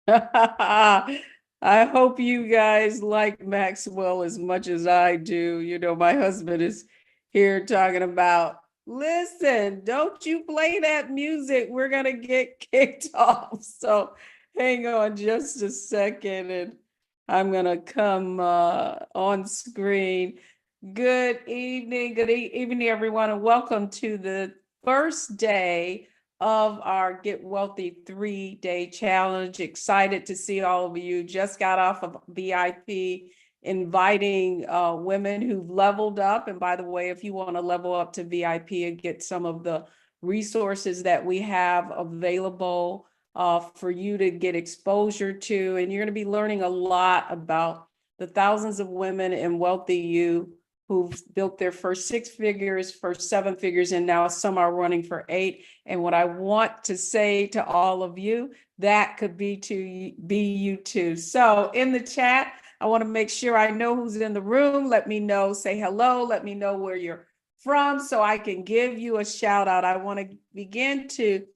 I hope you guys like Maxwell as much as I do. You know, my husband is here talking about, listen, don't you play that music. We're going to get kicked off. So hang on just a second and I'm going to come on screen. Good evening, everyone, and welcome to the first day of our Get Wealthy 3-day challenge. Excited to see all of you. Just got off of VIP, inviting women who've leveled up. And by the way, if you want to level up to VIP and get some of the resources that we have available for you to get exposure to, and you're going to be learning a lot about the thousands of women in WealthyU who've built their first 6 figures, first 7 figures, and now some are running for 8. And what I want to say to all of you, that could be you too. So in the chat, I want to make sure I know who's in the room. Let me know, say hello, let me know where you're from so I can give you a shout out. I want to begin to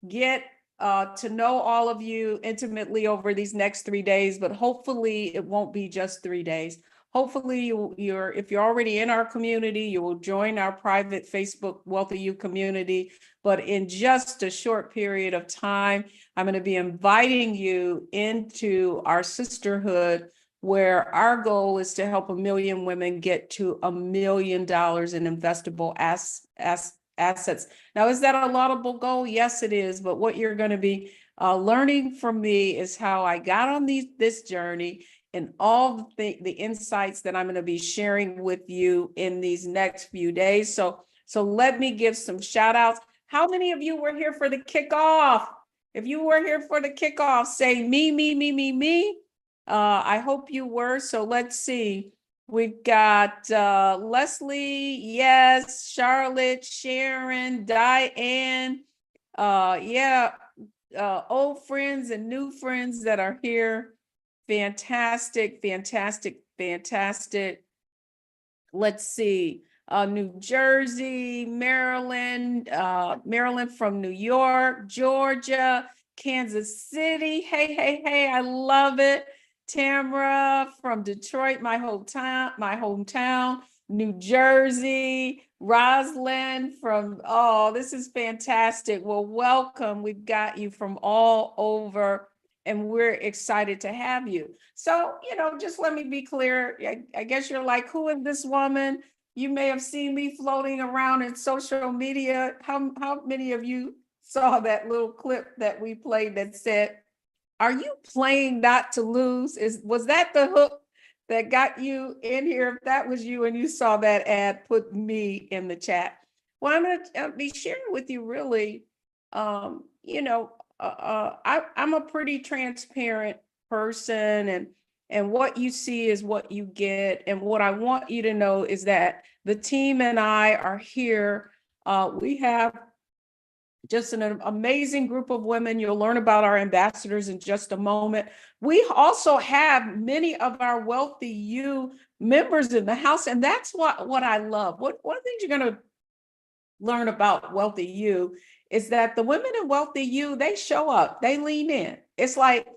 get to know all of you intimately over these next 3 days, but hopefully it won't be just 3 days. Hopefully if you're already in our community, you will join our private Facebook WealthyU community. But in just a short period of time, I'm going to be inviting you into our sisterhood, where our goal is to help 1 million women get to $1 million in investable assets. Now, is that a laudable goal? Yes, it is. But what you're going to be learning from me is how I got on this journey and all the insights that I'm going to be sharing with you in these next few days. So let me give some shout outs. How many of you were here for the kickoff? If you were here for the kickoff, say me. I hope you were. So let's see. We've got Leslie, yes, Charlotte, Sharon, Diane, old friends and new friends that are here. Fantastic. Let's see. New Jersey, Maryland, Maryland from New York, Georgia, Kansas City. Hey, I love it. Tamara from Detroit, my hometown, New Jersey, Roslyn from, this is fantastic. Well, welcome. We've got you from all over, and we're excited to have you. So, just let me be clear. I guess you're like, who is this woman? You may have seen me floating around in social media. How many of you saw that little clip that we played that said, "Are you playing not to lose?" Was that the hook that got you in here? If that was you and you saw that ad, put me in the chat. Well, I'm going to be sharing with you really, I'm a pretty transparent person, and what you see is what you get. And what I want you to know is that the team and I are here. We have just an amazing group of women. You'll learn about our ambassadors in just a moment. We also have many of our WealthyU members in the house, and that's what I love. One of the things you're going to learn about WealthyU is that the women in WealthyU, they show up, they lean in. It's like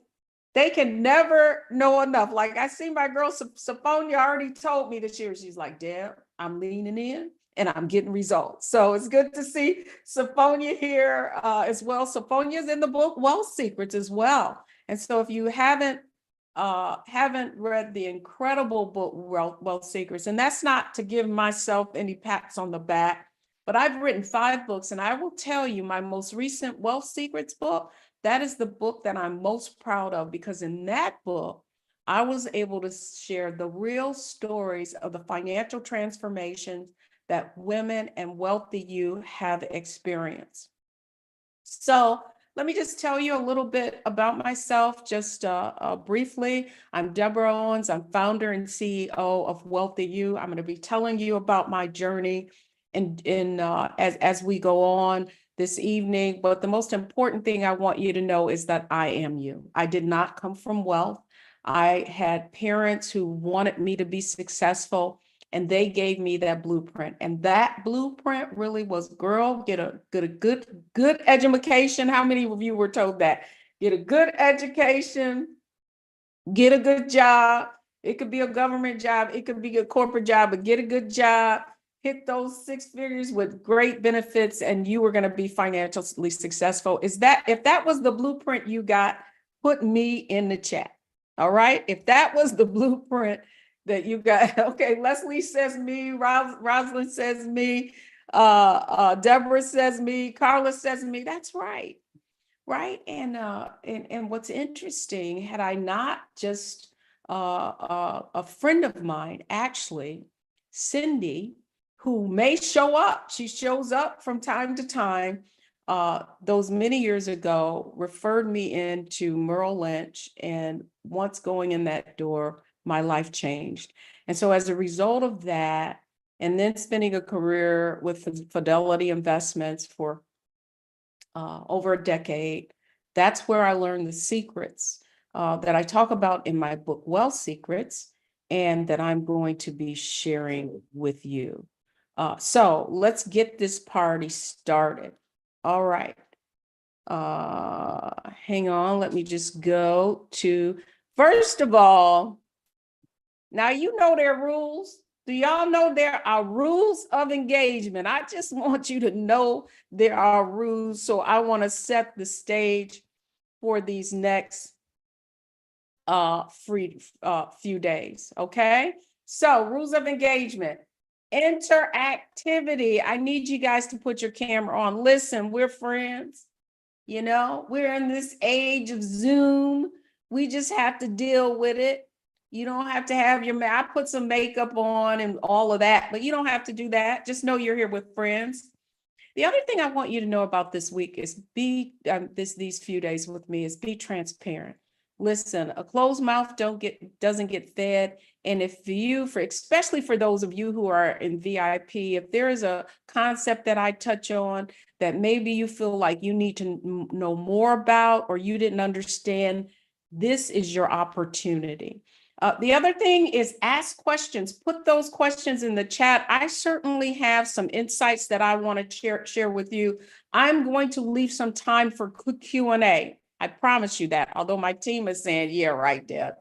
they can never know enough. Like, I see my girl Saphonia already told me this year. She's like, "Deb, I'm leaning in and I'm getting results." So it's good to see Saphonia here as well. Saphonia's in the book Wealth Secrets as well. And so if you haven't read the incredible book Wealth Secrets, and that's not to give myself any pats on the back, but I've written 5 books, and I will tell you, my most recent Wealth Secrets book, that is the book that I'm most proud of, because in that book, I was able to share the real stories of the financial transformations that women and WealthyU have experienced. So let me just tell you a little bit about myself, just briefly. I'm Deborah Owens. I'm founder and CEO of WealthyU. I'm going to be telling you about my journey as we go on this evening. But the most important thing I want you to know is that I am you. I did not come from wealth. I had parents who wanted me to be successful, and they gave me that blueprint. And that blueprint really was, girl, get a good education. How many of you were told that? get a good education, get a good job. It could be a government job, it could be a corporate job, but get a good job, hit those 6 figures with great benefits, and you were going to be financially successful. If that was the blueprint you got, put me in the chat. All right. If that was the blueprint that you got, okay, Leslie says me, Rosalind says me, Deborah says me, Carla says me. That's right. Right. And what's interesting, had I not just a friend of mine, actually, Cindy, who may show up, she shows up from time to time, those many years ago, referred me into Merrill Lynch. And once going in that door, my life changed. And so as a result of that, and then spending a career with Fidelity Investments for over a decade. That's where I learned the secrets that I talk about in my book, Wealth Secrets, and that I'm going to be sharing with you. So let's get this party started. All right. Hang on. Let me just go to, first of all, now you know their rules. Do y'all know there are rules of engagement? I just want you to know there are rules. So I want to set the stage for these next few days. Okay. So rules of engagement, interactivity. I need you guys to put your camera on. Listen, we're friends. You know, we're in this age of Zoom. We just have to deal with it. You don't have to have I put some makeup on and all of that, but you don't have to do that. Just know you're here with friends. The other thing I want you to know about this week is these few days with me is be transparent. Listen, a closed mouth doesn't get fed. And especially for those of you who are in VIP, if there is a concept that I touch on that maybe you feel like you need to know more about, or you didn't understand, this is your opportunity. The other thing is ask questions. Put those questions in the chat. I certainly have some insights that I want to share with you. I'm going to leave some time for Q&A. I promise you that, although my team is saying, yeah, right, Deb.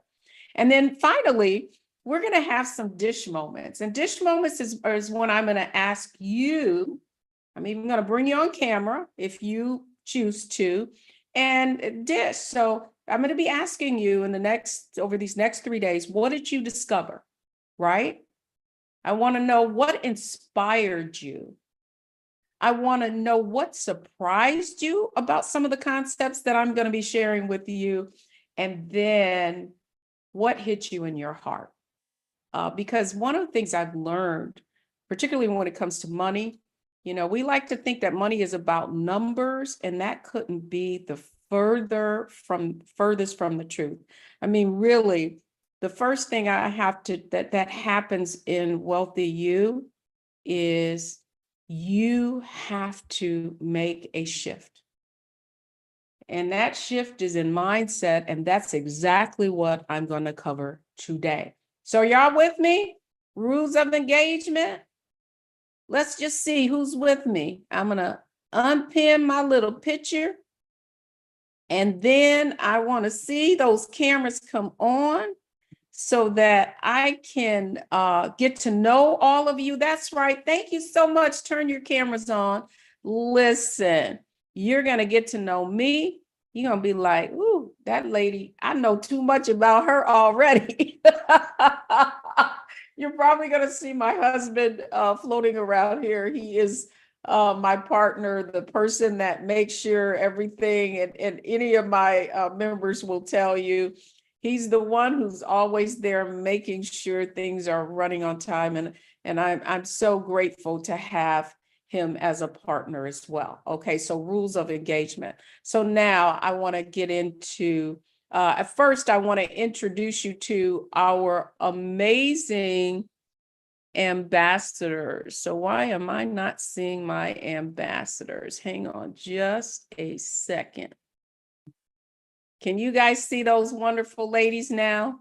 And then finally, we're going to have some dish moments. And dish moments is when I'm going to ask you, I'm even going to bring you on camera if you choose to, and dish. So I'm going to be asking you over these next 3 days, what did you discover, right? I want to know what inspired you. I want to know what surprised you about some of the concepts that I'm going to be sharing with you. And then what hit you in your heart? Because one of the things I've learned, particularly when it comes to money, we like to think that money is about numbers, and that couldn't be the furthest from the truth. I mean, really, the first thing that happens in WealthyU is you have to make a shift. And that shift is in mindset, and that's exactly what I'm going to cover today. So y'all with me? Rules of engagement. Let's just see who's with me. I'm going to unpin my little picture. And then I want to see those cameras come on so that I can get to know all of you. That's right. Thank you so much. Turn your cameras on. Listen, you're going to get to know me. You're going to be like, ooh, that lady, I know too much about her already. You're probably going to see my husband floating around here. He is my partner, the person that makes sure everything, and any of my members will tell you, he's the one who's always there making sure things are running on time. And I'm so grateful to have him as a partner as well. Okay, so rules of engagement. So now I want to get into, at first, I want to introduce you to our amazing ambassadors. So why am I not seeing my ambassadors? Hang on just a second. Can you guys see those wonderful ladies now?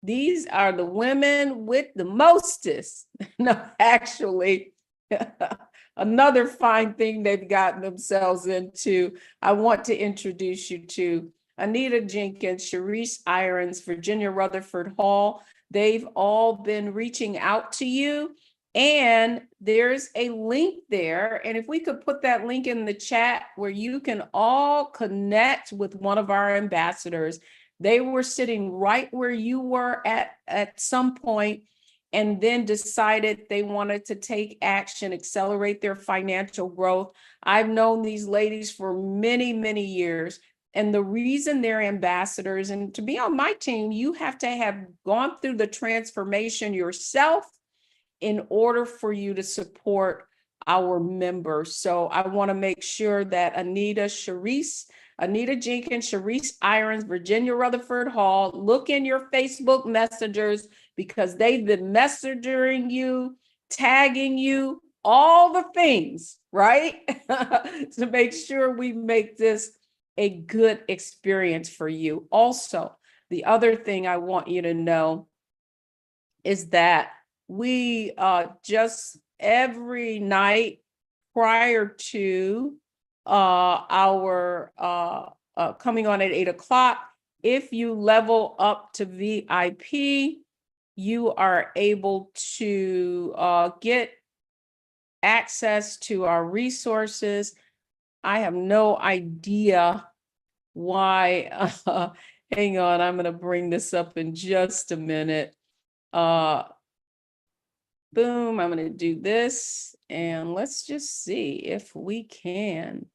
These are the women with the mostest. No, actually, another fine thing they've gotten themselves into. I want to introduce you to Anita Jenkins, Sharice Irons, Virginia Rutherford Hall. They've all been reaching out to you. And there's a link there. And if we could put that link in the chat where you can all connect with one of our ambassadors. They were sitting right where you were at some point, and then decided they wanted to take action, accelerate their financial growth. I've known these ladies for many, many years. And the reason they're ambassadors, and to be on my team, you have to have gone through the transformation yourself in order for you to support our members. So I want to make sure that Anita Jenkins, Sharice Irons, Virginia Rutherford Hall, look in your Facebook messengers, because they've been messaging you, tagging you, all the things, right? To make sure we make this a good experience for you. Also, the other thing I want you to know is that we just every night prior to our coming on at 8 o'clock, if you level up to VIP, you are able to get access to our resources. I have no idea why. Hang on, I'm going to bring this up in just a minute. Boom, I'm going to do this, and let's just see if we can.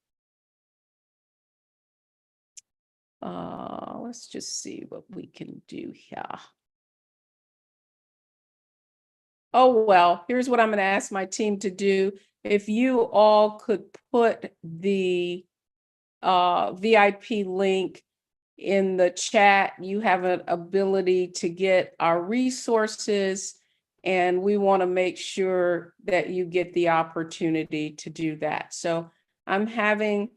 Let's just see what we can do here. Oh, well, here's what I'm going to ask my team to do. If you all could put the VIP link in the chat, you have an ability to get our resources, and we want to make sure that you get the opportunity to do that. So I'm having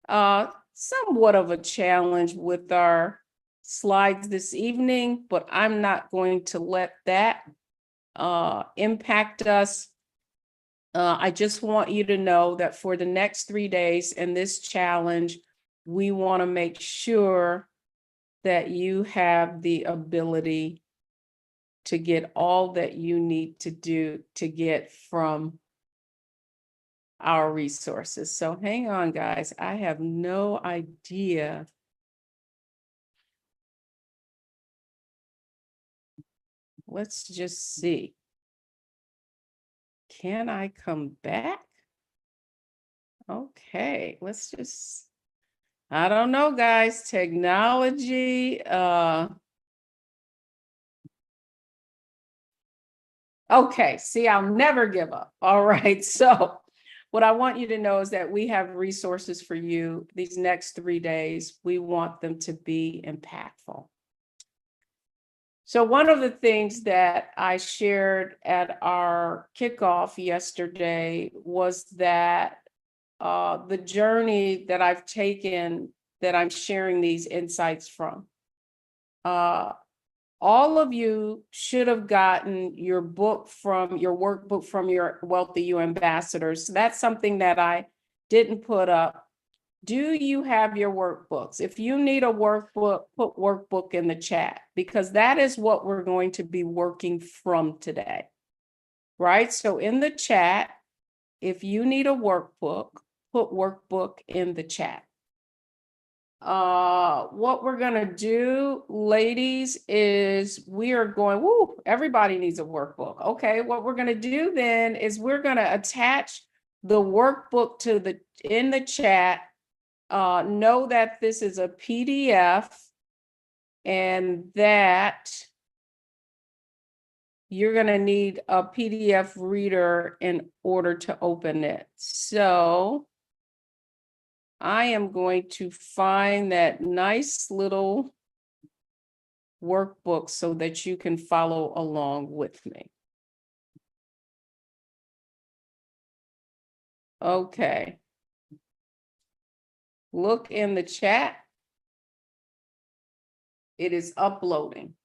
somewhat of a challenge with our slides this evening, but I'm not going to let that impact us. I just want you to know that for the next 3 days in this challenge, we want to make sure that you have the ability to get all that you need to do to get from our resources. So hang on, guys. I have no idea. Let's just see. Can I come back? Okay, let's just, I don't know, guys. Technology. Okay, see, I'll never give up. All right. So what I want you to know is that we have resources for you these next 3 days. We want them to be impactful. So one of the things that I shared at our kickoff yesterday was that the journey that I've taken, that I'm sharing these insights from. All of you should have gotten your book from your workbook from your WealthyU ambassadors. So that's something that I didn't put up. Do you have your workbooks? If you need a workbook, put workbook in the chat, because that is what we're going to be working from today, right? So in the chat, if you need a workbook, put workbook in the chat. What we're gonna do, ladies, is we are going, woo, everybody needs a workbook. Okay, what we're gonna do then is we're gonna attach the workbook to the in the chat. Know that this is a PDF and that you're gonna need a PDF reader in order to open it. So I am going to find that nice little workbook so that you can follow along with me. Okay. Look in the chat. It is uploading.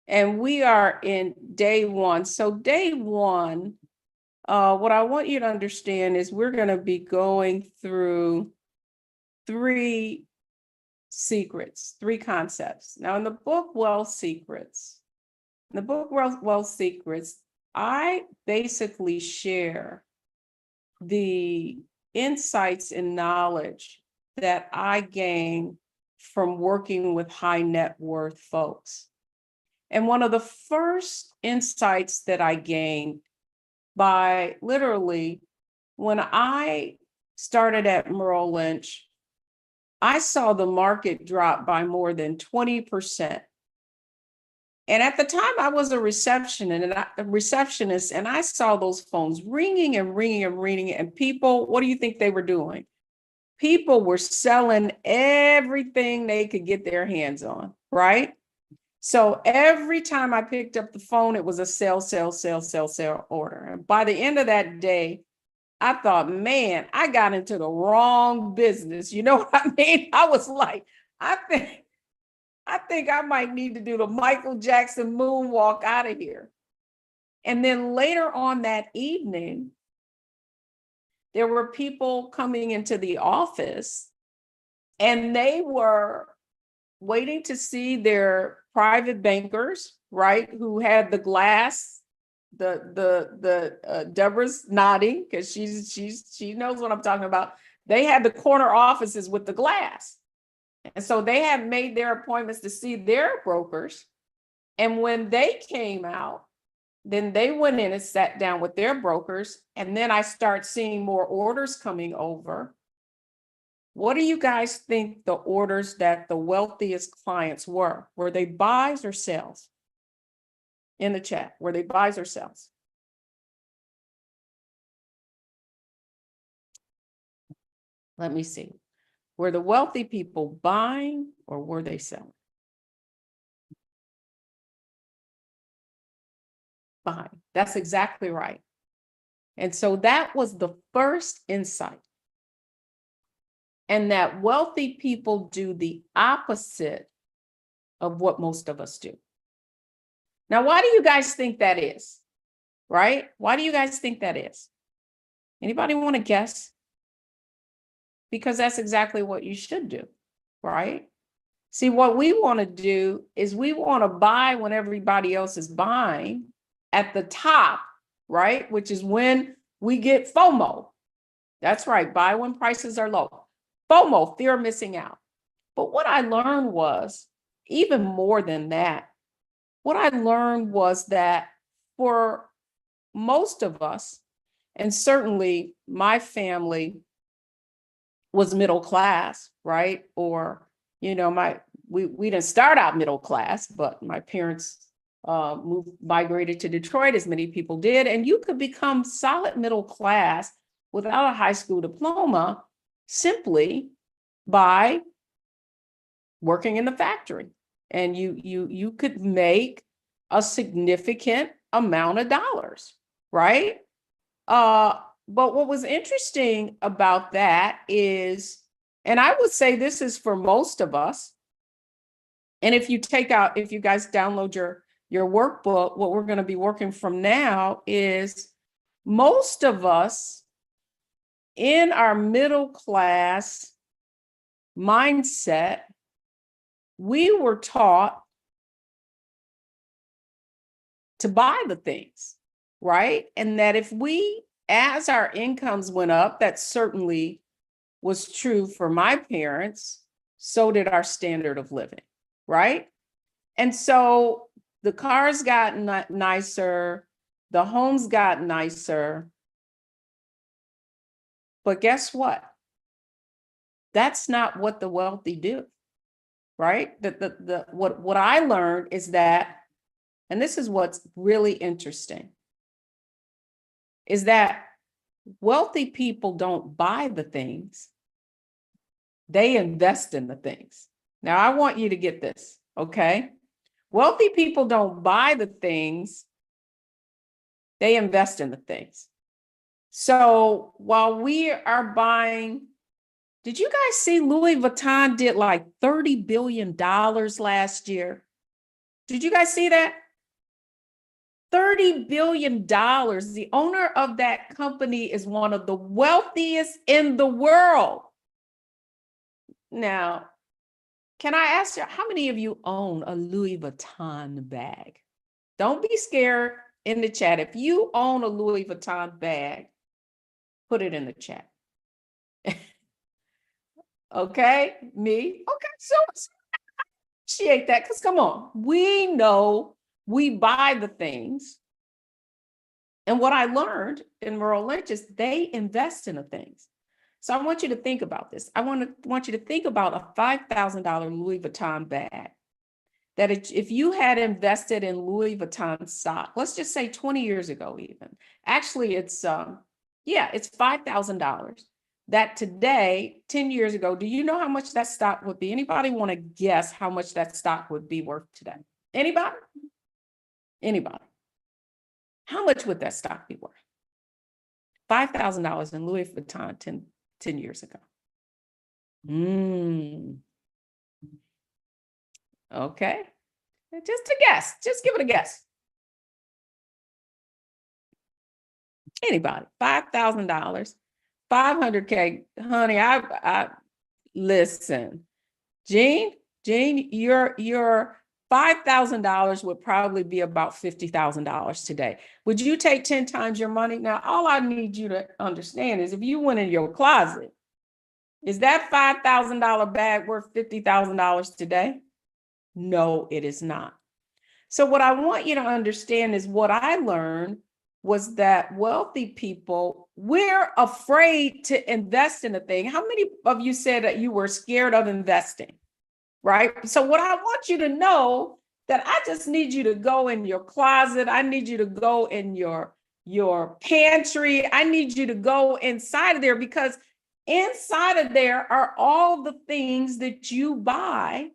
And we are in day 1. So day 1, what I want you to understand is we're going to be going through 3 secrets, 3 concepts. Now, in the book Wealth Secrets, Wealth Secrets, I basically share the insights and knowledge that I gain from working with high net worth folks. And one of the first insights that I gained by literally when I started at Merrill Lynch, I saw the market drop by more than 20%. And at the time, I was a receptionist, and I saw those phones ringing and ringing and ringing. And people, what do you think they were doing? People were selling everything they could get their hands on, right? So every time I picked up the phone, it was a sell order. And by the end of that day, I thought, man, I got into the wrong business. You know what I mean? I was like, I think I might need to do the Michael Jackson moonwalk out of here. And then later on that evening, there were people coming into the office and they were waiting to see their private bankers, right? Who had the glass, Deborah's nodding because she knows what I'm talking about. They had the corner offices with the glass. And so they had made their appointments to see their brokers. And when they came out, then they went in and sat down with their brokers. And then I start seeing more orders coming over. What do you guys think the orders that the wealthiest clients were? Were they buys or sells? In the chat, were they buys or sells? Let me see. Were the wealthy people buying or were they selling? Buying. That's exactly right. And so that was the first insight. And that wealthy people do the opposite of what most of us do. Now, why do you guys think that is? Right? Why do you guys think that is? Anybody want to guess? Because that's exactly what you should do, right? See, what we want to do is we want to buy when everybody else is buying at the top, right? Which is when we get FOMO. That's right, buy when prices are low. FOMO, fear of missing out. But what I learned was, even more than that, what I learned was that for most of us, and certainly my family was middle class, right? Or, you know, we didn't start out middle class, but my parents migrated to Detroit, as many people did. And you could become solid middle class without a high school diploma simply by working in the factory. And you could make a significant amount of dollars, right? But what was interesting about that is, and I would say this is for most of us, and if you guys download your workbook, what we're going to be working from now is most of us in our middle class mindset, we were taught to buy the things, right? And that if as our incomes went up, that certainly was true for my parents, so did our standard of living, right? And so the cars got nicer, the homes got nicer, but guess what? That's not what the wealthy do, right? What I learned is that, and this is what's really interesting, is that wealthy people don't buy the things, they invest in the things. Now, I want you to get this, okay? Wealthy people don't buy the things, they invest in the things. So while we are buying, did you guys see Louis Vuitton did like $30 billion last year? Did you guys see that? $30 billion. The owner of that company is one of the wealthiest in the world. Now, Can I ask you, how many of you own a Louis Vuitton bag? Don't be scared in the chat. If you own a Louis Vuitton bag, put it in the chat. Okay, me. Okay, so appreciate that, because come on, we know we buy the things. And what I learned in Merrill Lynch is they invest in the things. So I want you to think about this. I want you to think about a $5,000 Louis Vuitton bag. That if you had invested in Louis Vuitton stock, let's just say 20 years ago, even. Actually, it's $5,000. That today, 10 years ago, do you know how much that stock would be? Anybody want to guess how much that stock would be worth today? Anybody? Anybody? How much would that stock be worth? $5,000 in Louis Vuitton 10 years ago. Okay. Just a guess. Just give it a guess. Anybody? $5,000. 500K. Honey, I listen. Jean, your $5,000 would probably be about $50,000 today. Would you take 10 times your money? Now, all I need you to understand is if you went in your closet, is that $5,000 bag worth $50,000 today? No, it is not. So what I want you to understand is what I learned was that wealthy people, we're afraid to invest in a thing. How many of you said that you were scared of investing? Right? So what I want you to know, that I just need you to go in your closet. I need you to go in your pantry. I need you to go inside of there, because inside of there are all the things that you buy,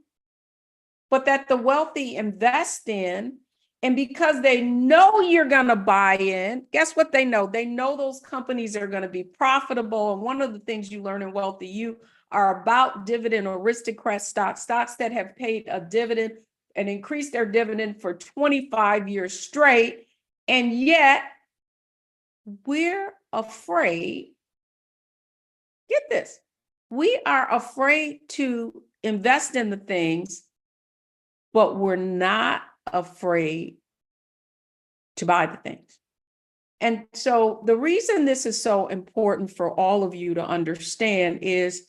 but that the wealthy invest in. And because they know you're going to buy in, guess what they know? They know those companies are going to be profitable. And one of the things you learn in WealthyU are about dividend aristocrat stocks that have paid a dividend and increased their dividend for 25 years straight. And yet we're afraid. Get this. We are afraid to invest in the things, but we're not afraid to buy the things. And so the reason this is so important for all of you to understand is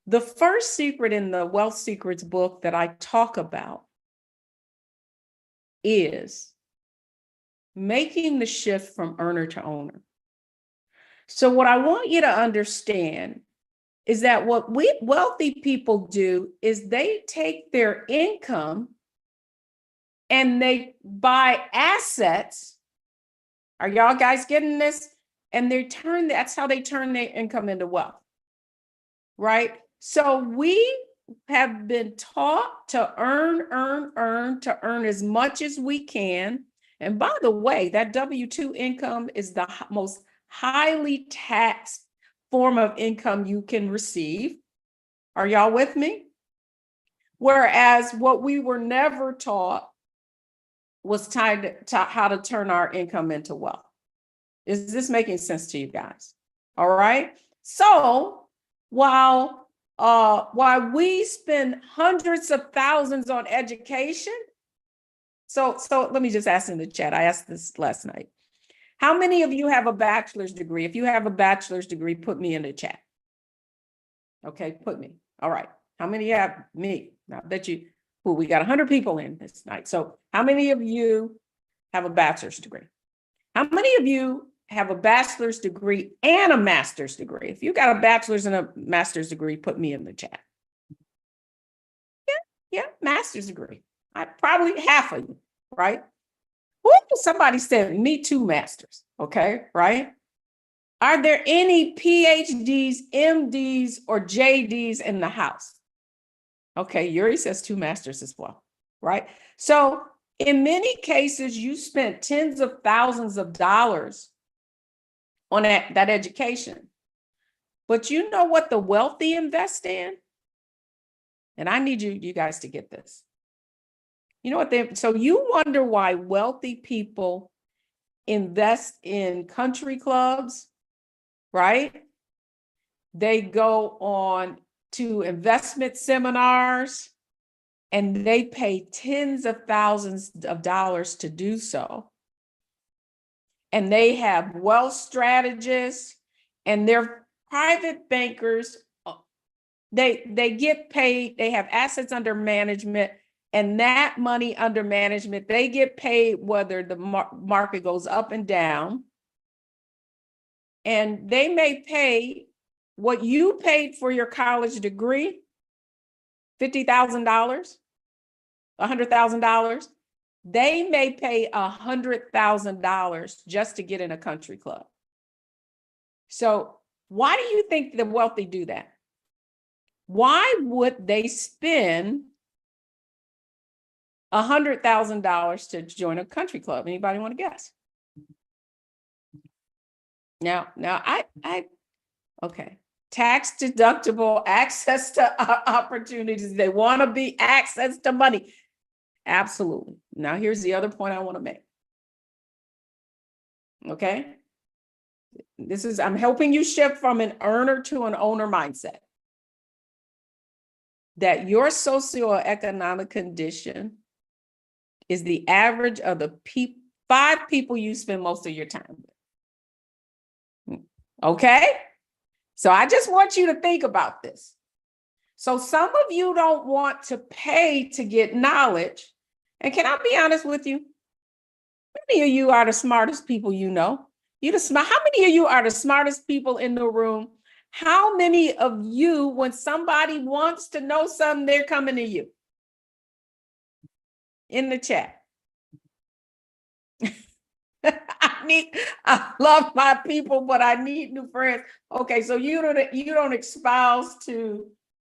the first secret in the Wealth Secrets book that I talk about is making the shift from earner to owner. So what I want you to understand is that what wealthy people do is they take their income and they buy assets. Are y'all guys getting this? And that's how they turn their income into wealth, right? So we have been taught to earn as much as we can. And by the way, that W-2 income is the most highly taxed form of income you can receive. Are y'all with me? Whereas what we were never taught was tied to how to turn our income into wealth. Is this making sense to you guys? All right. So while we spend hundreds of thousands on education, so let me just ask in the chat. I asked this last night. How many of you have a bachelor's degree? If you have a bachelor's degree, put me in the chat. Okay, put me. All right. How many have me? Now, I bet you, we got 100 people in this night. So how many of you have a bachelor's degree? How many of you have a bachelor's degree and a master's degree? If you got a bachelor's and a master's degree, put me in the chat. Yeah, master's degree. Probably half of you, right? Ooh, somebody said me too, masters. Okay, right? Are there any PhDs, MDs, or JDs in the house? Okay, Yuri says 2 masters as well, right? So in many cases, you spent tens of thousands of dollars on that education. But you know what the wealthy invest in? And I need you guys to get this. You know what so you wonder why wealthy people invest in country clubs, right? They go on to investment seminars. and they pay tens of thousands of dollars to do so. And they have wealth strategists and they're private bankers. They get paid, they have assets under management, and that money under management, they get paid whether the market goes up and down. And they may pay what you paid for your college degree, $50,000, $100,000. They may pay $100,000 just to get in a country club. So why do you think the wealthy do that? Why would they spend $100,000 to join a country club? Anybody want to guess? Now, okay. Tax deductible, access to opportunities. They want to be access to money. Absolutely. Now, here's the other point I want to make. Okay. I'm helping you shift from an earner to an owner mindset. That your socioeconomic condition is the average of the 5 people you spend most of your time with. Okay? So I just want you to think about this. So some of you don't want to pay to get knowledge. And can I be honest with you? Many of you are the smartest people you know. How many of you are the smartest people in the room? How many of you, when somebody wants to know something, they're coming to you? In the chat. I love my people, but I need new friends. Okay, so you don't espouse to,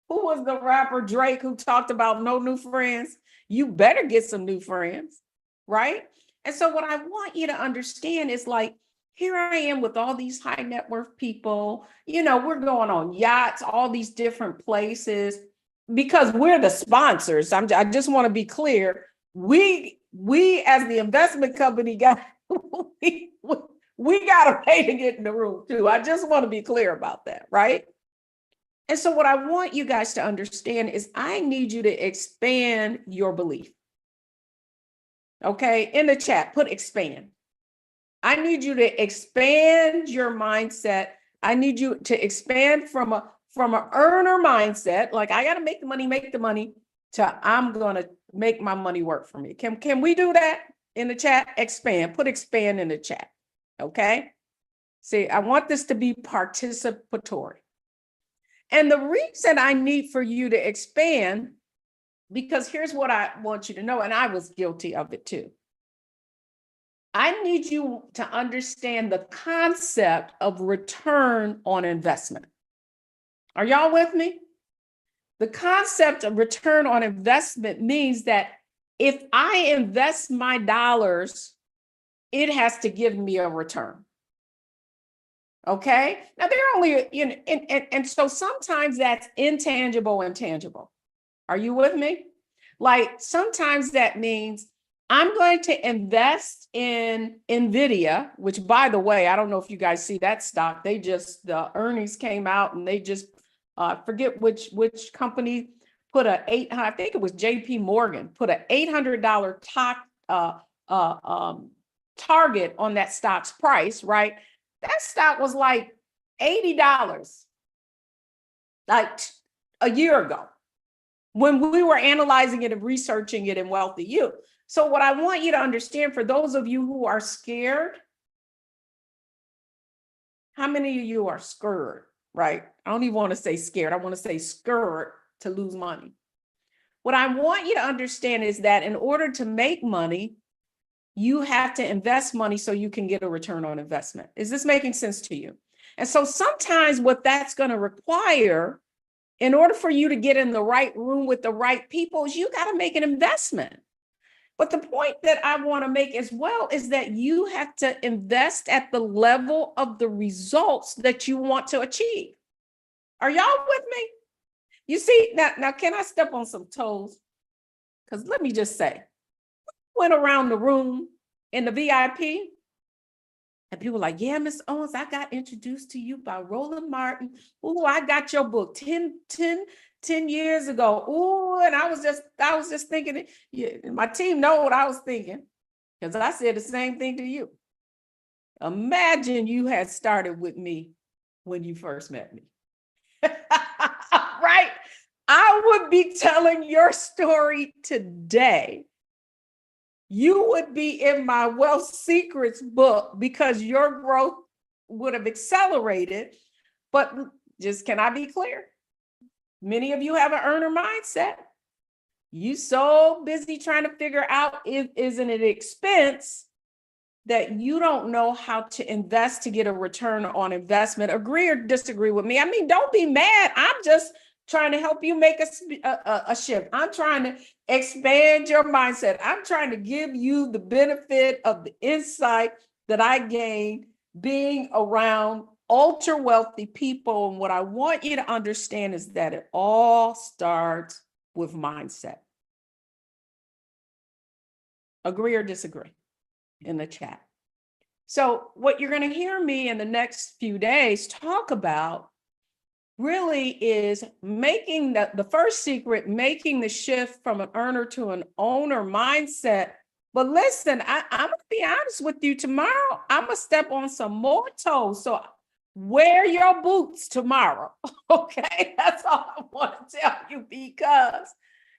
who was the rapper Drake who talked about no new friends? You better get some new friends, right? And so what I want you to understand is, like, here I am with all these high net worth people, we're going on yachts, all these different places, because we're the sponsors. I just want to be clear. We as the investment company we got to pay to get in the room too. I just want to be clear about that, right? And so what I want you guys to understand is I need you to expand your belief. Okay, in the chat, put expand. I need you to expand your mindset. I need you to expand from an earner mindset, like I got to make the money, to I'm going to make my money work for me. Can we do that in the chat? Expand, put expand in the chat. Okay. See, I want this to be participatory. And the reason I need for you to expand, because here's what I want you to know, and I was guilty of it too. I need you to understand the concept of return on investment. Are y'all with me? The concept of return on investment means that if I invest my dollars, it has to give me a return. Okay? Now they're only, and so sometimes that's intangible and tangible. Are you with me? Like sometimes that means I'm going to invest in NVIDIA, which, by the way, I don't know if you guys see that stock. The earnings came out and they just, forget which company put I think it was JP Morgan, put an $800 target on that stock's price, right? That stock was like $80 like a year ago when we were analyzing it and researching it in WealthyU. So what I want you to understand, for those of you who are scared, how many of you are scared, right? I don't even want to say scared. I want to say scared to lose money. What I want you to understand is that in order to make money, you have to invest money so you can get a return on investment. Is this making sense to you? And so sometimes what that's going to require, in order for you to get in the right room with the right people, is you got to make an investment. But the point that I want to make as well is that you have to invest at the level of the results that you want to achieve. Are y'all with me? You see, now can I step on some toes? Because let me just say, went around the room in the VIP, and people were like, yeah, Miss Owens, I got introduced to you by Roland Martin. Oh, I got your book, 10 10 years ago. Ooh, and I was just thinking, yeah, my team know what I was thinking, because I said the same thing to you. Imagine you had started with me when you first met me. Right? I would be telling your story today. You would be in my Wealth Secrets book because your growth would have accelerated. But just, can I be clear? Many of you have an earner mindset. You so busy trying to figure out if isn't it expense that you don't know how to invest to get a return on investment. Agree or disagree with me? I mean, don't be mad. I'm just trying to help you make a shift. I'm trying to expand your mindset. I'm trying to give you the benefit of the insight that I gained being around ultra wealthy people. And what I want you to understand is that it all starts with mindset. Agree or disagree in the chat. So what you're going to hear me in the next few days talk about really is making the first secret, making the shift from an earner to an owner mindset. But listen, I'm going to be honest with you. Tomorrow, I'm going to step on some more toes. So wear your boots tomorrow. Okay, that's all I want to tell you, because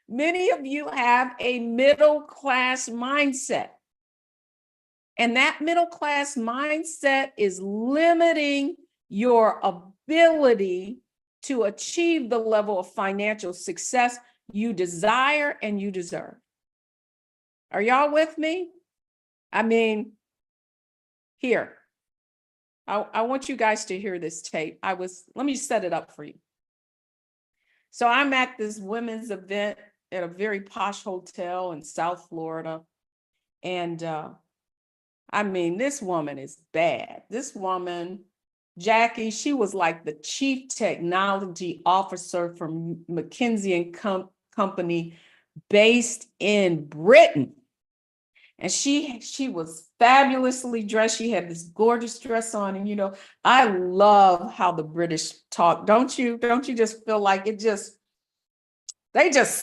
many of you have a middle class mindset. And that middle class mindset is limiting your ability to achieve the level of financial success you desire and you deserve. Are y'all with me? I mean, here, I want you guys to hear this tape. Let me set it up for you. So I'm at this women's event at a very posh hotel in South Florida. And I mean, this woman is bad. This woman, Jackie, she was like the chief technology officer from McKinsey & Company based in Britain. And she was fabulously dressed. She had this gorgeous dress on. And, you know, I love how the British talk. Don't you just feel like they just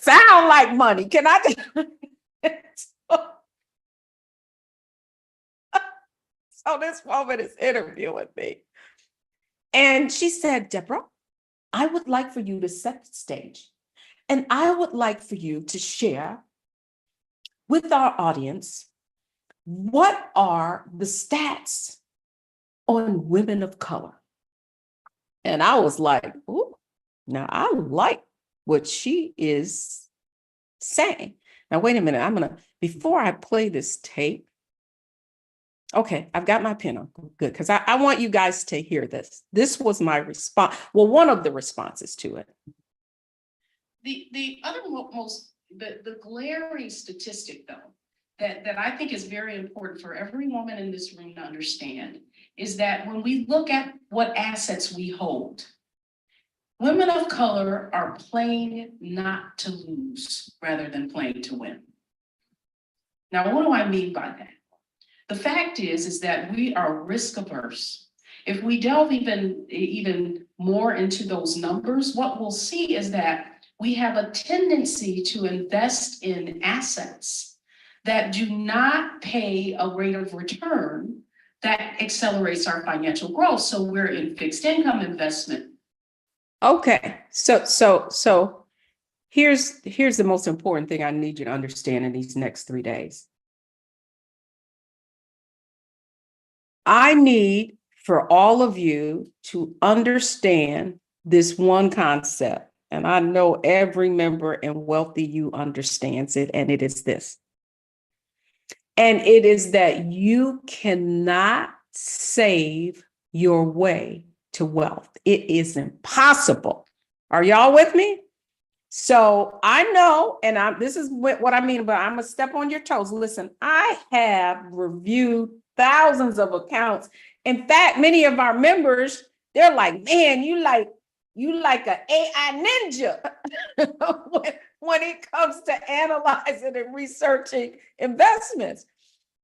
sound like money? Can I just... So this woman is interviewing me. And she said, Deborah, I would like for you to set the stage. And I would like for you to share with our audience, what are the stats on women of color? And I was like, ooh, now I like what she is saying. Now, wait a minute. Before I play this tape, okay, I've got my pen on. Good, because I want you guys to hear this. This was my response. Well, one of the responses to it. The other the glaring statistic, though, that I think is very important for every woman in this room to understand is that when we look at what assets we hold, women of color are playing not to lose rather than playing to win. Now, what do I mean by that? The fact is that we are risk averse. If we delve even more into those numbers, what we'll see is that we have a tendency to invest in assets that do not pay a rate of return that accelerates our financial growth. So we're in fixed income investment. Okay, so here's the most important thing I need you to understand in these next 3 days. I need for all of you to understand this one concept, and I know every member in WealthyU understands it, and it is this. And it is that you cannot save your way to wealth. It is impossible. Are y'all with me? So I know, and this is what I mean, but I'm gonna step on your toes. Listen, I have reviewed thousands of accounts. In fact, many of our members, they're like, man, you like an AI ninja when it comes to analyzing and researching investments.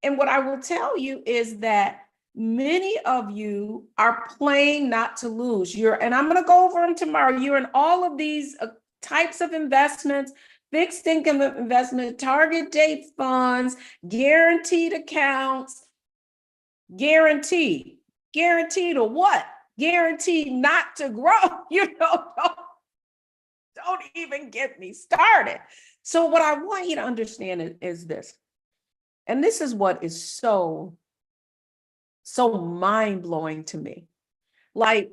And what I will tell you is that many of you are playing not to lose. And I'm going to go over them tomorrow. You're in all of these types of investments, fixed income investment, target date funds, guaranteed accounts, guaranteed. Guaranteed to what? Guaranteed not to grow. Don't even get me started. So what I want you to understand is this, and this is what is so mind-blowing to me. Like,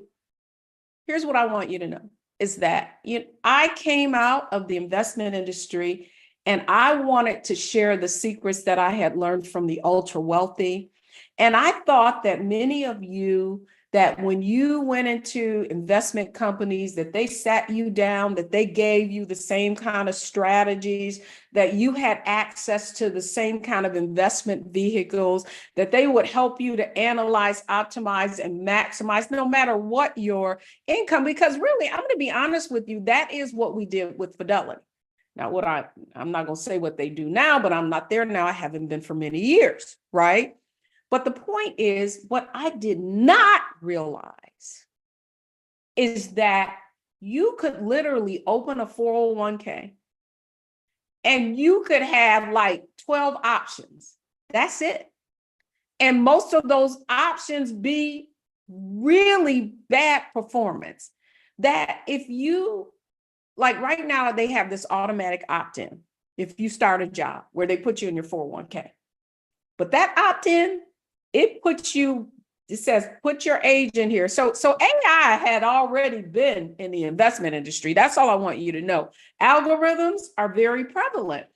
here's what I want you to know is that I came out of the investment industry and I wanted to share the secrets that I had learned from the ultra wealthy. And I thought that many of you, that when you went into investment companies, that they sat you down, that they gave you the same kind of strategies, that you had access to the same kind of investment vehicles, that they would help you to analyze, optimize, and maximize no matter what your income. Because really, I'm going to be honest with you, that is what we did with Fidelity. Now, I'm not going to say what they do now, but I'm not there now. I haven't been for many years, right? But the point is, what I did not realize is that you could literally open a 401k and you could have like 12 options. That's it. And most of those options be really bad performance. That if you, like right now, they have this automatic opt-in if you start a job where they put you in your 401k. But that opt-in, it says, put your age in here. So AI had already been in the investment industry. That's all I want you to know. Algorithms are very prevalent.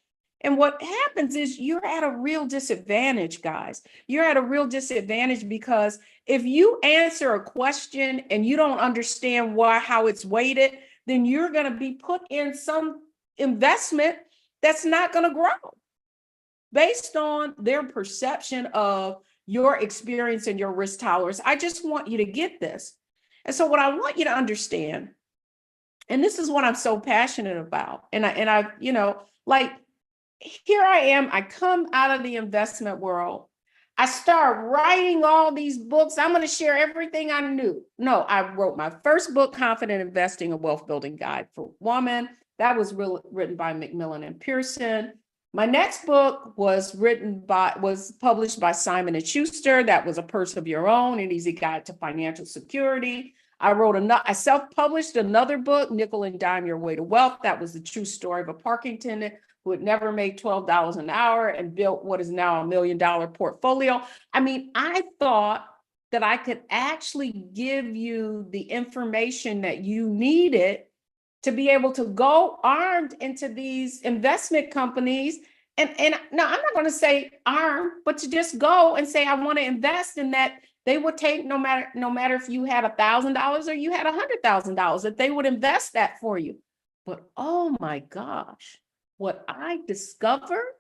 And what happens is you're at a real disadvantage, guys. You're at a real disadvantage because if you answer a question and you don't understand how it's weighted, then you're going to be put in some investment that's not going to grow based on their perception of your experience and your risk tolerance. I just want you to get this. And so what I want you to understand, and this is what I'm so passionate about, and I like, here I am, I come out of the investment world. I start writing all these books. I'm going to share everything I knew. No, I wrote my first book, Confident Investing, a Wealth Building Guide for Women. That was written by Macmillan and Pearson. My next book was published by Simon & Schuster. That was A Purse of Your Own, an easy guide to financial security. I self-published another book, Nickel and Dime Your Way to Wealth. That was the true story of a parking attendant who had never made $12 an hour and built what is now $1 million portfolio. I mean, I thought that I could actually give you the information that you needed to be able to go armed into these investment companies. And no, I'm not going to say armed, but to just go and say, I want to invest in that. They would take no matter if you had $1,000 or you had $100,000, that they would invest that for you. But oh my gosh, what I discovered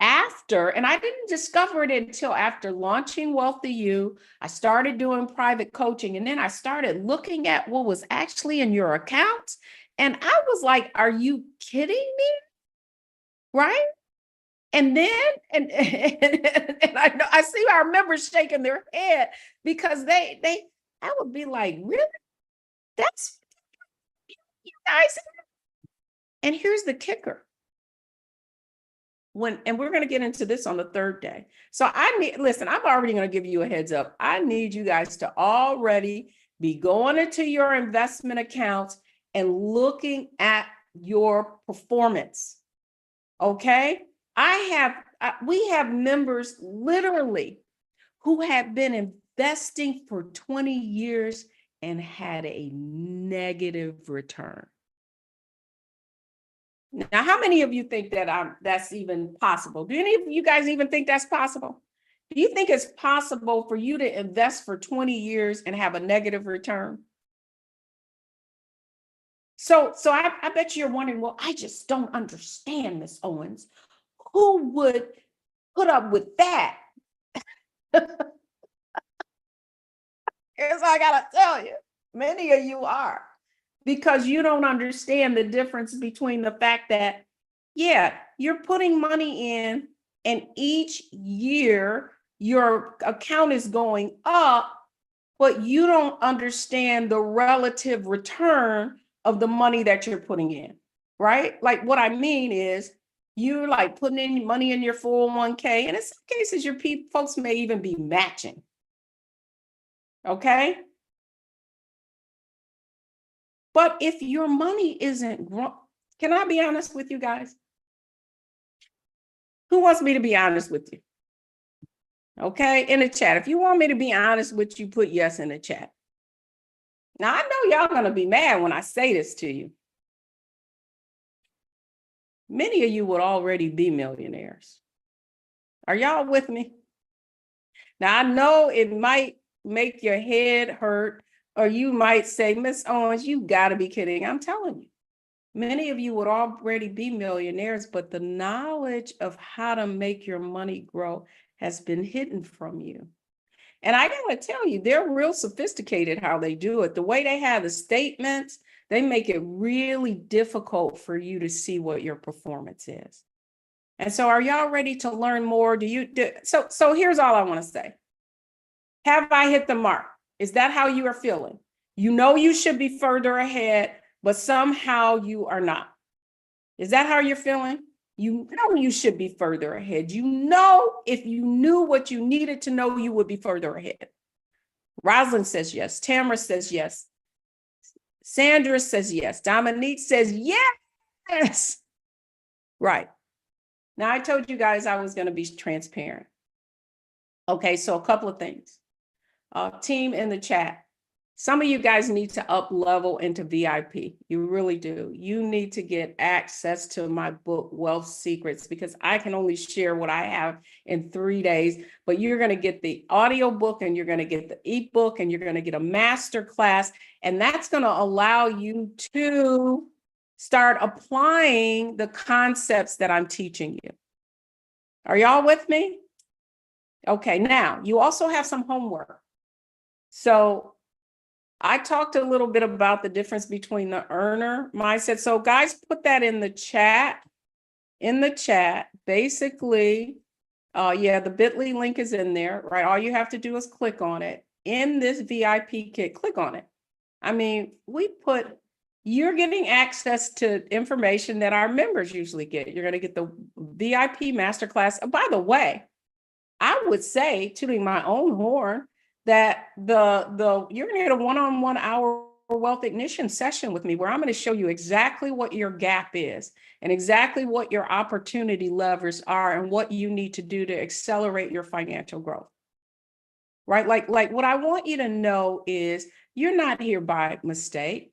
after, and I didn't discover it until after launching WealthyU, I started doing private coaching, and then I started looking at what was actually in your accounts. And I was like, are you kidding me? Right? And then, and I see our members shaking their head because I would be like, really? That's you guys. And here's the kicker. And we're going to get into this on the third day. So listen, I'm already going to give you a heads up. I need you guys to already be going into your investment accounts and looking at your performance. Okay? We have members literally who have been investing for 20 years and had a negative return. Now, how many of you think that that's even possible? Do any of you guys even think that's possible? Do you think it's possible for you to invest for 20 years and have a negative return? So I bet you're wondering, well, I just don't understand, Miss Owens. Who would put up with that? Here's what I gotta tell you. Many of you are. Because you don't understand the difference between the fact that, yeah, you're putting money in and each year your account is going up, but you don't understand the relative return of the money that you're putting in, right? Like what I mean is you're like putting in money in your 401k, and in some cases your folks may even be matching. Okay? But if your money isn't growing, can I be honest with you guys? Who wants me to be honest with you? Okay, in the chat. If you want me to be honest with you, put yes in the chat. Now, I know y'all gonna be mad when I say this to you. Many of you would already be millionaires. Are y'all with me? Now, I know it might make your head hurt, or you might say, Miss Owens, you gotta be kidding. I'm telling you, many of you would already be millionaires, but the knowledge of how to make your money grow has been hidden from you. And I gotta tell you, they're real sophisticated how they do it. The way they have the statements, they make it really difficult for you to see what your performance is. And so are y'all ready to learn more? So here's all I want to say. Have I hit the mark? Is that how you are feeling? You know you should be further ahead, but somehow you are not. Is that how you're feeling? You know you should be further ahead. You know if you knew what you needed to know, you would be further ahead. Rosalind says yes. Tamara says yes. Sandra says yes. Dominique says yes. Right. Now, I told you guys I was going to be transparent. Okay, so a couple of things. Team in the chat, some of you guys need to up level into VIP. You really do. You need to get access to my book, Wealth Secrets, because I can only share what I have in 3 days, but you're going to get the audio book and you're going to get the ebook and you're going to get a master class. And that's going to allow you to start applying the concepts that I'm teaching you. Are y'all with me? Okay, now you also have some homework. So I talked a little bit about the difference between the earner mindset. So guys, put that in the chat. Basically, the bit.ly link is in there, right? All you have to do is click on it. In this VIP kit, click on it. I mean, you're getting access to information that our members usually get. You're going to get the VIP masterclass. By the way, I would say, tooting my own horn, that you're going to get a one-on-one hour wealth ignition session with me where I'm going to show you exactly what your gap is and exactly what your opportunity levers are and what you need to do to accelerate your financial growth. Right? Like what I want you to know is you're not here by mistake.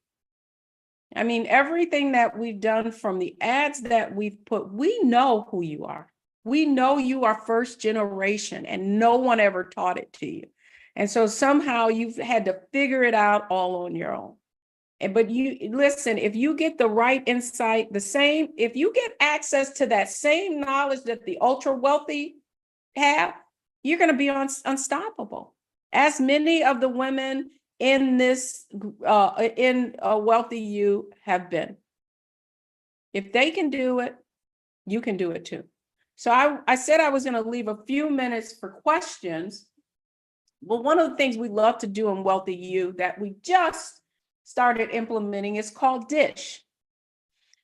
I mean, everything that we've done from the ads that we've put, we know who you are. We know you are first generation and no one ever taught it to you. And so somehow you've had to figure it out all on your own. But you listen, if you get the right insight, if you get access to that same knowledge that the ultra wealthy have, you're going to be unstoppable. As many of the women in this, WealthyU have been. If they can do it, you can do it too. So I said I was going to leave a few minutes for questions. Well, one of the things we love to do in WealthyU that we just started implementing is called DISH.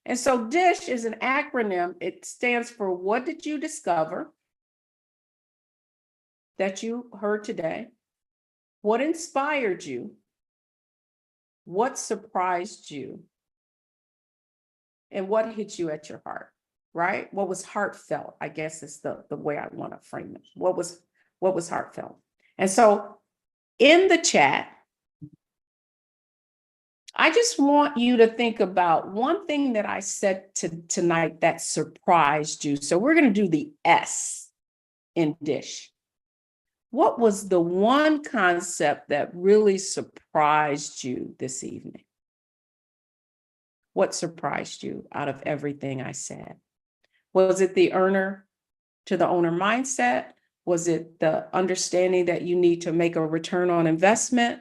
And so DISH is an acronym. It stands for what did you discover that you heard today? What inspired you? What surprised you? And what hit you at your heart, right? What was heartfelt, I guess is the way I want to frame it. What was heartfelt? And so in the chat, I just want you to think about one thing that I said tonight that surprised you. So we're going to do the S in DISH. What was the one concept that really surprised you this evening? What surprised you out of everything I said? Was it the earner to the owner mindset? Was it the understanding that you need to make a return on investment?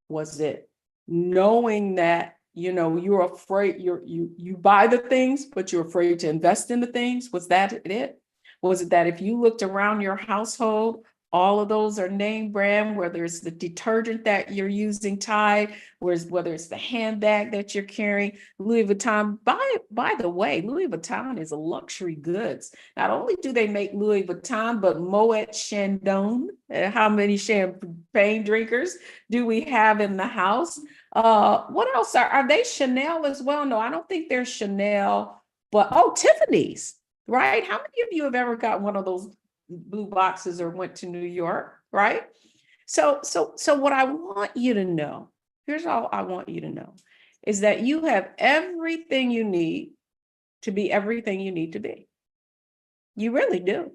Was it knowing that, you're afraid, you buy the things, but you're afraid to invest in the things? Was that it? Was it that if you looked around your household, All of those are name brand, whether it's the detergent that you're using, Tide, whether it's the handbag that you're carrying, Louis Vuitton. By the way, Louis Vuitton is a luxury goods. Not only do they make Louis Vuitton, but Moet Chandon. How many champagne drinkers do we have in the house? What else are they Chanel as well? No, I don't think they're Chanel, but Tiffany's, right? How many of you have ever got one of those blue boxes or went to New York, right? So what I want you to know, here's all I want you to know, is that you have everything you need to be everything you need to be. You really do.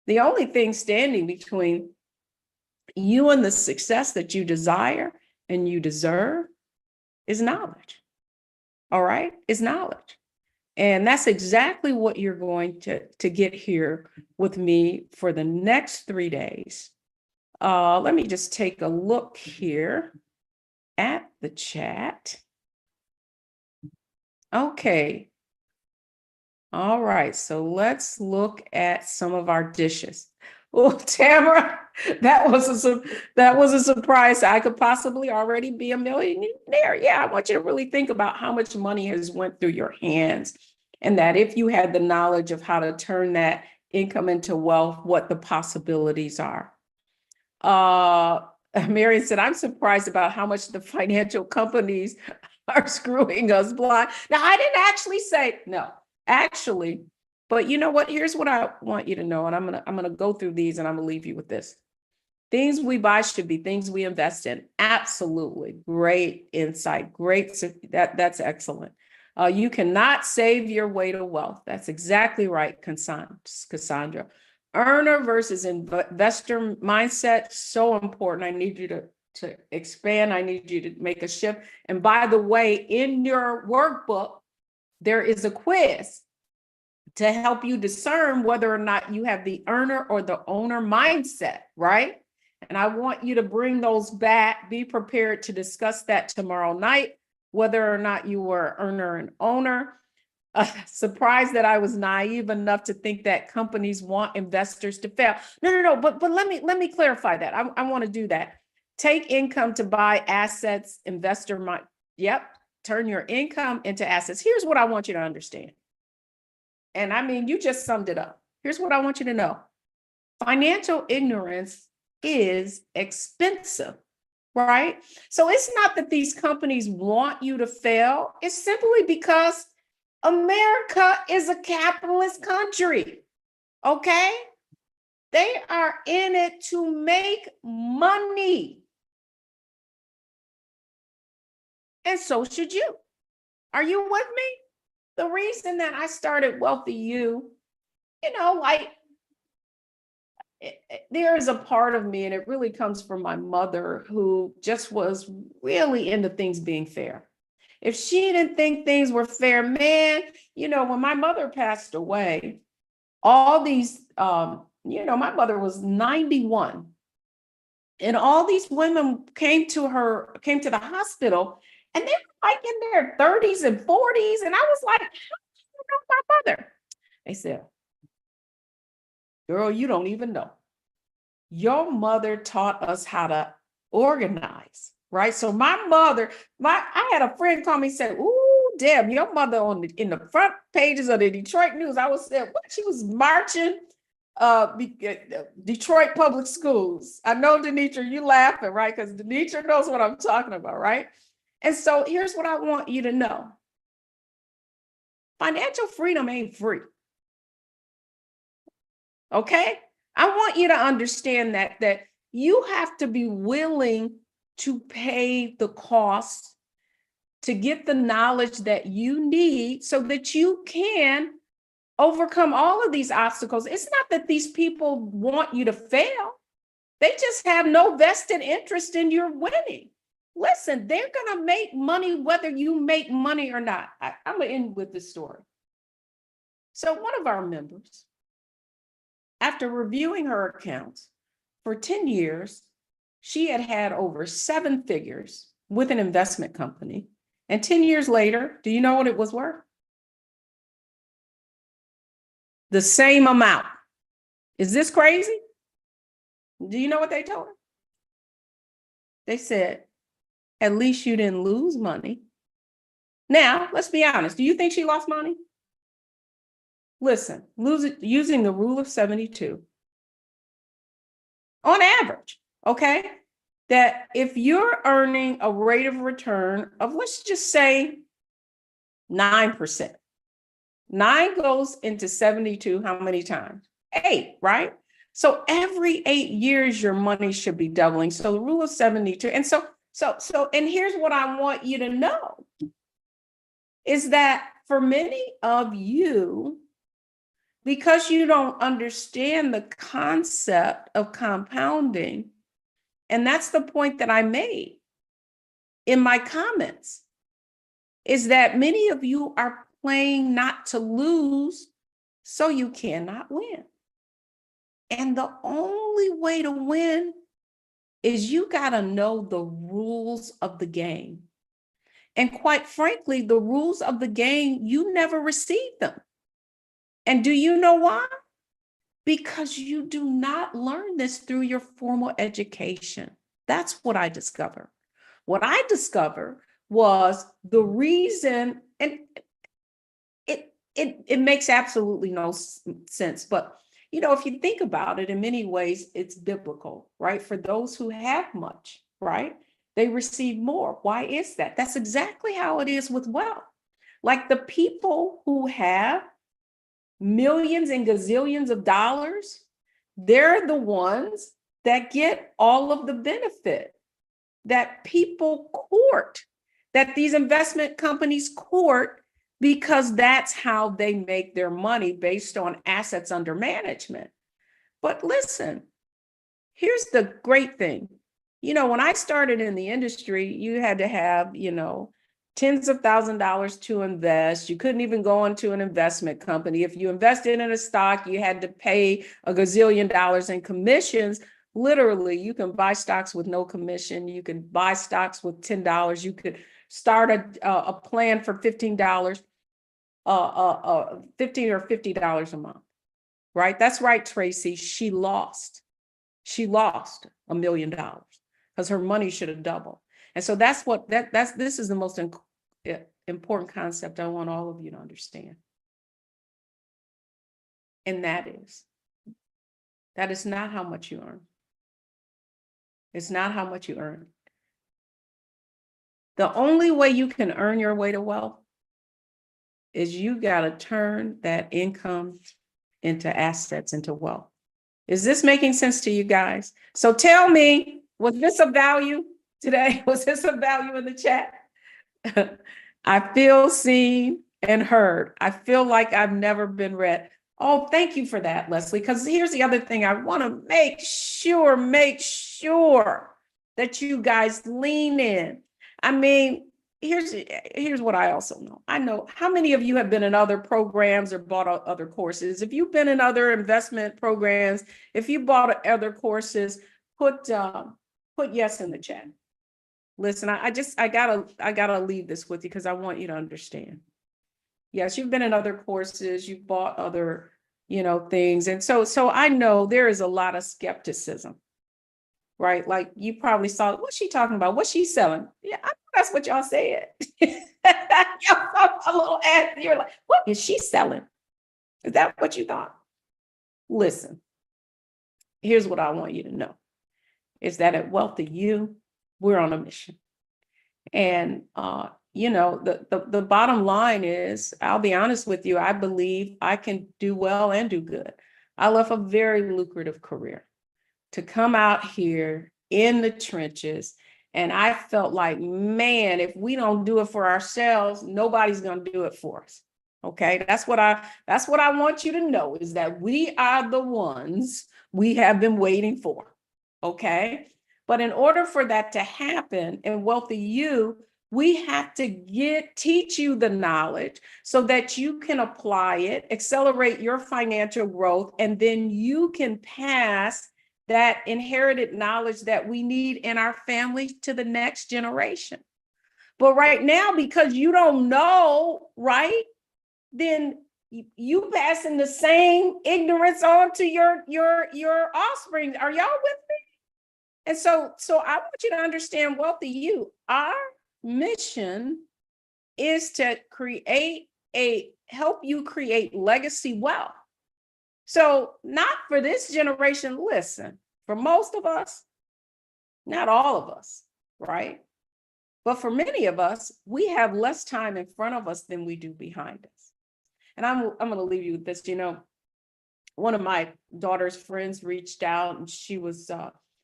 The only thing standing between you and the success that you desire and you deserve is knowledge. All right? Is knowledge. And that's exactly what you're going to get here with me for the next 3 days. Let me just take a look here at the chat. Okay. All right, so let's look at some of our dishes. Oh, Tamara, that was a surprise. I could possibly already be a millionaire. Yeah, I want you to really think about how much money has went through your hands, and that if you had the knowledge of how to turn that income into wealth, what the possibilities are. Marion said, I'm surprised about how much the financial companies are screwing us blind. Now, I didn't actually say no, actually. But you know what? Here's what I want you to know, and I'm gonna go through these, and I'm gonna leave you with this. Things we buy should be things we invest in. Absolutely, great insight. Great, that's excellent. You cannot save your way to wealth. That's exactly right, Cassandra. Earner versus investor mindset, so important. I need you to expand. I need you to make a shift. And by the way, in your workbook, there is a quiz to help you discern whether or not you have the earner or the owner mindset, right? And I want you to bring those back. Be prepared to discuss that tomorrow night, whether or not you were earner and owner. Surprised that I was naive enough to think that companies want investors to fail. No. But let me clarify that. I want to do that. Take income to buy assets, investor mind. Yep. Turn your income into assets. Here's what I want you to understand. And I mean, you just summed it up. Here's what I want you to know. Financial ignorance is expensive, right? So it's not that these companies want you to fail. It's simply because America is a capitalist country, okay? They are in it to make money. And so should you. Are you with me? The reason that I started WealthyU, there is a part of me, and it really comes from my mother, who just was really into things being fair. If she didn't think things were fair, man, when my mother passed away, all these, my mother was 91, and all these women came to the hospital, and they were like in their 30s and 40s. And I was like, how do you know my mother? They said, girl, you don't even know. Your mother taught us how to organize, right? So my mother, I had a friend call me and said, ooh, Deb, your mother in the front pages of the Detroit News. I was saying, what? She was marching Detroit public schools. I know, Denitra, you laughing, right? Because Denitra knows what I'm talking about, right? And so here's what I want you to know. Financial freedom ain't free. Okay? I want you to understand that you have to be willing to pay the cost to get the knowledge that you need so that you can overcome all of these obstacles. It's not that these people want you to fail. They just have no vested interest in your winning. Listen, they're going to make money whether you make money or not. I'm going to end with this story. So one of our members, after reviewing her accounts for 10 years, she had over 7 figures with an investment company. And 10 years later, do you know what it was worth? The same amount. Is this crazy? Do you know what they told her? They said, at least you didn't lose money. Now, let's be honest. Do you think she lost money? Listen, using the rule of 72, on average, okay? That if you're earning a rate of return of, let's just say, 9%, 9 goes into 72 how many times? 8, right? So every 8 years, your money should be doubling. So the rule of 72. And and here's what I want you to know is that for many of you, because you don't understand the concept of compounding, and that's the point that I made in my comments, is that many of you are playing not to lose, so you cannot win. And the only way to win is you got to know the rules of the game. And quite frankly, the rules of the game, you never received them. And do you know why? Because you do not learn this through your formal education. That's what I discovered. What I discovered was the reason, and it makes absolutely no sense, but if you think about it, in many ways, it's biblical, right? For those who have much, right? They receive more. Why is that? That's exactly how it is with wealth. Like the people who have millions and gazillions of dollars, they're the ones that get all of the benefit that people court, that these investment companies court, because that's how they make their money based on assets under management. But listen, here's the great thing. When I started in the industry, you had to have, tens of thousands of dollars to invest. You couldn't even go into an investment company. If you invested in a stock, you had to pay a gazillion dollars in commissions. Literally, you can buy stocks with no commission. You can buy stocks with $10. You could start a plan for $15, $15 or $50 a month, right? That's right, Tracy. She lost $1 million because her money should have doubled. And so this is the most important concept I want all of you to understand. And that is not how much you earn. It's not how much you earn. The only way you can earn your way to wealth is you got to turn that income into assets, into wealth. Is this making sense to you guys? So tell me, was this a value today? Was this a value in the chat? I feel seen and heard. I feel like I've never been read. Oh, thank you for that, Leslie. Because here's the other thing. I want to make sure that you guys lean in. I mean, here's what I also know. I know how many of you have been in other programs or bought other courses. If you've been in other investment programs, if you bought other courses, put yes in the chat. Listen, I gotta leave this with you because I want you to understand. Yes, you've been in other courses, you've bought other, things. And so I know there is a lot of skepticism, right? Like you probably saw, what's she talking about? What's she selling? Yeah, I know that's what y'all said. Y'all saw a little ad, you're like, what is she selling? Is that what you thought? Listen, here's what I want you to know, is that at WealthyU, we're on a mission. And, the bottom line is, I'll be honest with you, I believe I can do well and do good. I left a very lucrative career to come out here in the trenches. And I felt like, man, if we don't do it for ourselves, nobody's going to do it for us. Okay. That's what I want you to know, is that we are the ones we have been waiting for. Okay. But in order for that to happen in WealthyU, we have to teach you the knowledge so that you can apply it, accelerate your financial growth, and then you can pass that inherited knowledge that we need in our family to the next generation. But right now, because you don't know, right, then you passing the same ignorance on to your offspring. Are y'all with me? And so I want you to understand, WealthyU, our mission is to help you create legacy wealth. So not for this generation, listen, for most of us, not all of us, right? But for many of us, we have less time in front of us than we do behind us. And I'm going to leave you with this. One of my daughter's friends reached out, and she was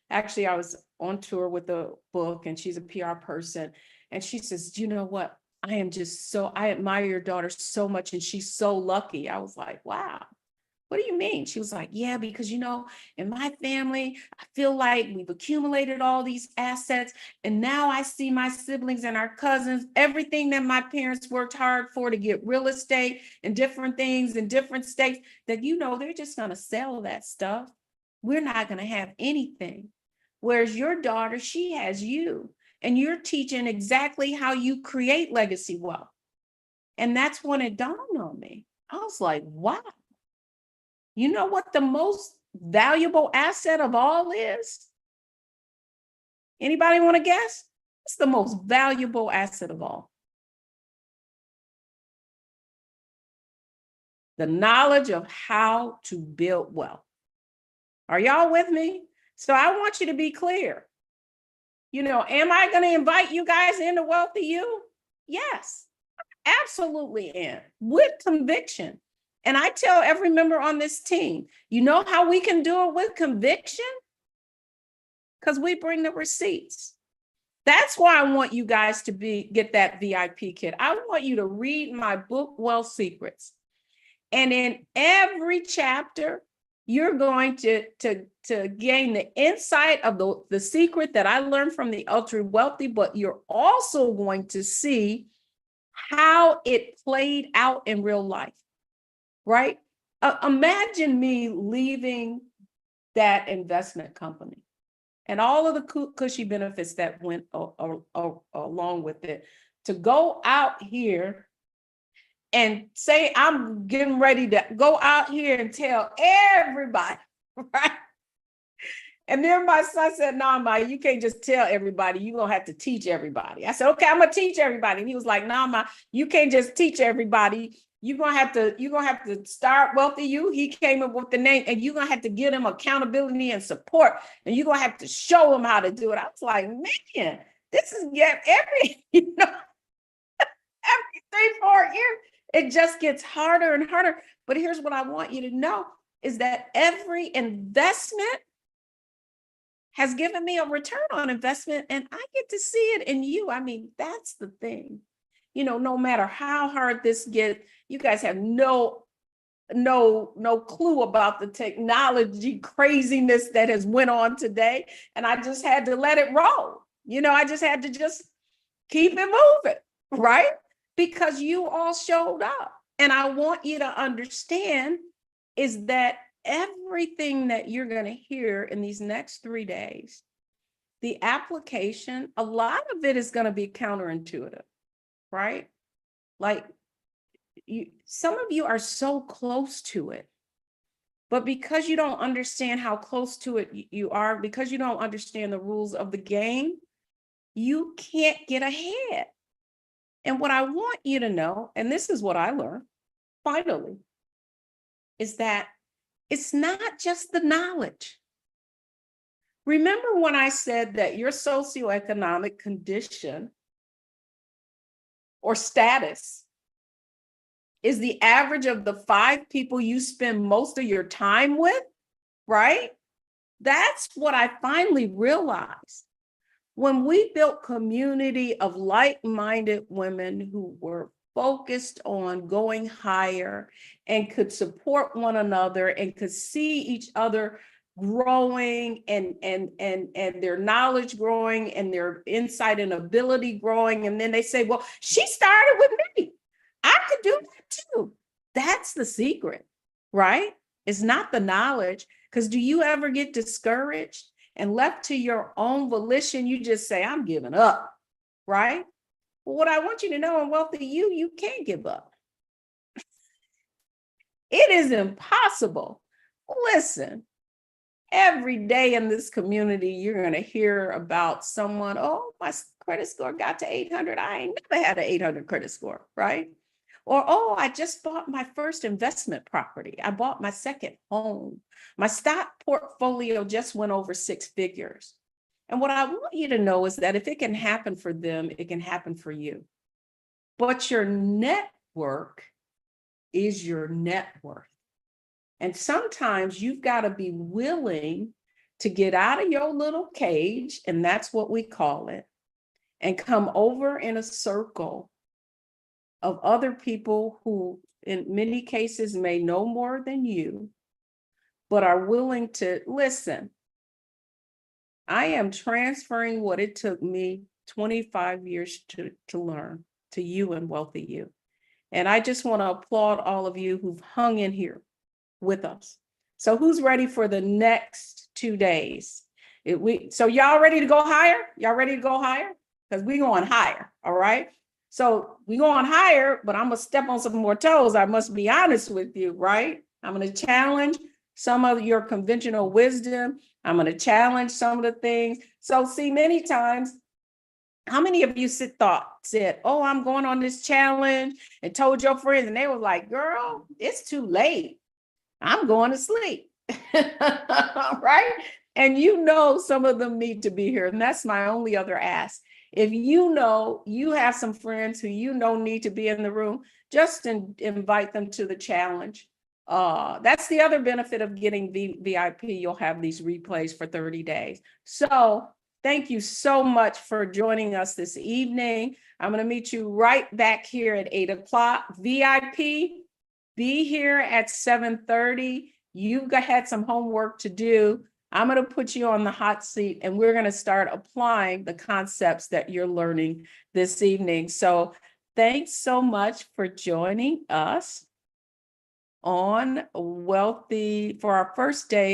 actually, I was on tour with the book, and she's a PR person. And she says, you know what? I admire your daughter so much, and she's so lucky. I was like, wow. What do you mean? She was like, yeah, because, in my family, I feel like we've accumulated all these assets. And now I see my siblings and our cousins, everything that my parents worked hard for to get real estate and different things in different states, that, they're just going to sell that stuff. We're not going to have anything. Whereas your daughter, she has you, and you're teaching exactly how you create legacy wealth. And that's when it dawned on me. I was like, wow. You know what the most valuable asset of all is? Anybody want to guess? It's the most valuable asset of all. The knowledge of how to build wealth. Are y'all with me? So I want you to be clear. Am I going to invite you guys into WealthyU? Yes, absolutely am, with conviction. And I tell every member on this team, you know how we can do it with conviction? Because we bring the receipts. That's why I want you guys to get that VIP kit. I want you to read my book, Wealth Secrets. And in every chapter, you're going to gain the insight of the secret that I learned from the ultra wealthy, but you're also going to see how it played out in real life. Right? Imagine me leaving that investment company and all of the cushy benefits that went along with it, to go out here and say, I'm getting ready to go out here and tell everybody, right? And then my son said, no, Ma, you can't just tell everybody. You're going to have to teach everybody. I said, okay, I'm going to teach everybody. And he was like, no, Ma, you can't just teach everybody. You're going to have to start WealthyU. He came up with the name, and you're going to have to give them accountability and support. And you're going to have to show them how to do it. I was like, man, this is every 3-4 years, it just gets harder and harder. But here's what I want you to know is that every investment has given me a return on investment, and I get to see it in you. I mean, that's the thing. No matter how hard this gets, you guys have no clue about the technology craziness that has went on today. And I just had to let it roll. I just had to just keep it moving, right? Because you all showed up. And I want you to understand is that everything that you're going to hear in these next 3 days, the application, a lot of it is going to be counterintuitive, right? Like some of you are so close to it, but because you don't understand how close to it you are, because you don't understand the rules of the game, you can't get ahead. And what I want you to know, and this is what I learned finally, is that it's not just the knowledge. Remember when I said that your socioeconomic condition or status is the average of the 5 people you spend most of your time with, right? That's what I finally realized. When we built community of like-minded women who were focused on going higher and could support one another and could see each other growing and their knowledge growing and their insight and ability growing. And then they say, well, she started with me. I could do that too. That's the secret, right? It's not the knowledge. Because do you ever get discouraged and left to your own volition? You just say, I'm giving up, right? Well, what I want you to know in WealthyU, you can't give up. It is impossible. Listen, Every day in this community, you're going to hear about someone, oh, my credit score got to 800. I ain't never had an 800 credit score, right? Or, oh, I just bought my first investment property. I bought my second home. My stock portfolio just went over 6 figures. And what I want you to know is that if it can happen for them, it can happen for you. But your network is your net worth. And sometimes you've got to be willing to get out of your little cage, and that's what we call it, and come over in a circle of other people who, in many cases, may know more than you, but are willing to listen. I am transferring what it took me 25 years to learn to you and WealthyU. And I just want to applaud all of you who've hung in here with us. So who's ready for the next 2 days? So y'all ready to go higher? Y'all ready to go higher? Because we're going higher, all right? So we going higher, but I'm gonna step on some more toes. I must be honest with you, right? I'm gonna challenge some of your conventional wisdom. I'm gonna challenge some of the things. So see, many times, how many of you said, oh, I'm going on this challenge, and told your friends, and they were like, girl, it's too late. I'm going to sleep, right? And you know some of them need to be here, and that's my only other ask. If you know you have some friends who you know need to be in the room, just invite them to the challenge. That's the other benefit of getting VIP. You'll have these replays for 30 days. So thank you so much for joining us this evening. I'm going to meet you right back here at 8 o'clock. VIP, be here at 7:30. You've had some homework to do. I'm going to put you on the hot seat, and we're going to start applying the concepts that you're learning this evening. So thanks so much for joining us on Wealthy for our first day